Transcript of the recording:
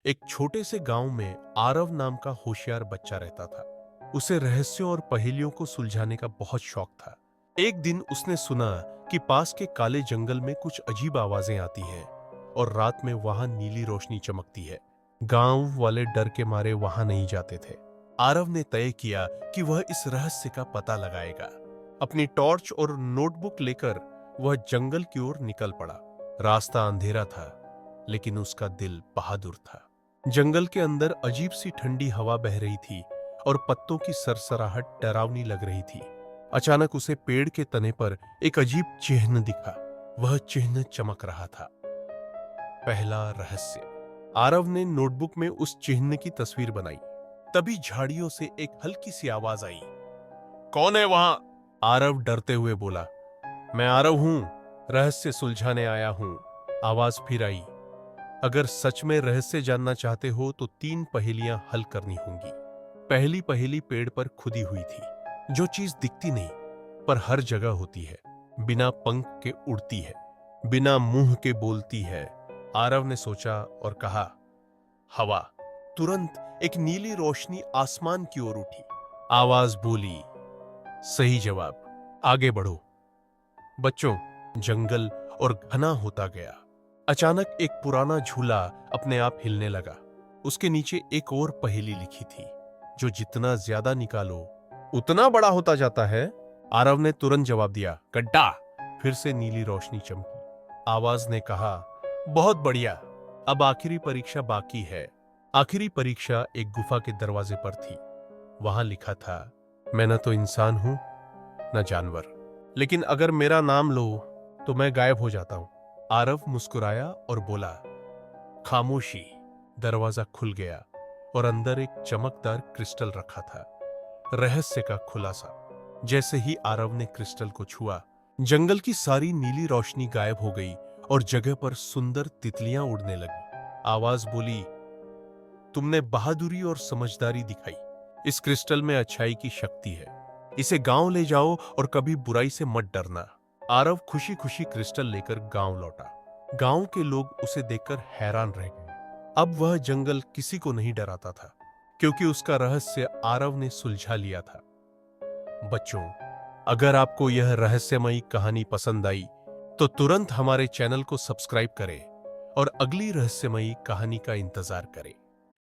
एक छोटे से गांव में आरव नाम का होशियार बच्चा रहता था। उसे रहस्यों और पहेलियों को सुलझाने का बहुत शौक था। एक दिन उसने सुना कि पास के काले जंगल में कुछ अजीब आवाजें आती हैं और रात में वहां नीली रोशनी चमकती है। गांव वाले डर के मारे वहां नहीं जाते थे। आरव ने तय किया कि वह इस रहस्य का पता लगाएगा। अपनी टॉर्च और नोटबुक लेकर वह जंगल की ओर निकल पड़ा। रास्ता अंधेरा था, लेकिन उसका दिल बहादुर था। जंगल के अंदर अजीब सी ठंडी हवा बह रही थी और पत्तों की सरसराहट डरावनी लग रही थी। अचानक उसे पेड़ के तने पर एक अजीब चिन्ह दिखा। वह चिन्ह चमक रहा था। पहला रहस्य। आरव ने नोटबुक में उस चिन्ह की तस्वीर बनाई। तभी झाड़ियों से एक हल्की सी आवाज आई। कौन है वहां? आरव डरते हुए बोला, मैं आरव हूं, रहस्य सुलझाने आया हूं। आवाज फिर आई, अगर सच में रहस्य जानना चाहते हो तो 3 पहेलियां हल करनी होंगी। पहली पहेली पेड़ पर खुदी हुई थी, जो चीज दिखती नहीं पर हर जगह होती है, बिना पंख के उड़ती है, बिना मुंह के बोलती है। आरव ने सोचा और कहा, हवा। तुरंत एक नीली रोशनी आसमान की ओर उठी। आवाज बोली, सही जवाब, आगे बढ़ो। बच्चों, जंगल और घना होता गया। अचानक एक पुराना झूला अपने आप हिलने लगा। उसके नीचे एक और पहेली लिखी थी, जो जितना ज्यादा निकालो उतना बड़ा होता जाता है। आरव ने तुरंत जवाब दिया, गड्ढा। फिर से नीली रोशनी चमकी। आवाज ने कहा, बहुत बढ़िया, अब आखिरी परीक्षा बाकी है। आखिरी परीक्षा एक गुफा के दरवाजे पर थी। वहां लिखा था, मैं न तो इंसान हूं न जानवर, लेकिन अगर मेरा नाम लो तो मैं गायब हो जाता हूं। आरव मुस्कुराया और बोला, खामोशी। दरवाजा खुल गया और अंदर एक चमकदार क्रिस्टल रखा था। रहस्य का खुलासा। जैसे ही आरव ने क्रिस्टल को छुआ, जंगल की सारी नीली रोशनी गायब हो गई और जगह पर सुंदर तितलियां उड़ने लगी। आवाज बोली, तुमने बहादुरी और समझदारी दिखाई। इस क्रिस्टल में अच्छाई की शक्ति है। इसे गांव ले जाओ और कभी बुराई से मत डरना। आरव खुशी खुशी क्रिस्टल लेकर गांव लौटा। गांव के लोग उसे देखकर हैरान रह गए। अब वह जंगल किसी को नहीं डराता था, क्योंकि उसका रहस्य आरव ने सुलझा लिया था। बच्चों, अगर आपको यह रहस्यमयी कहानी पसंद आई तो तुरंत हमारे चैनल को सब्सक्राइब करें और अगली रहस्यमयी कहानी का इंतजार करें।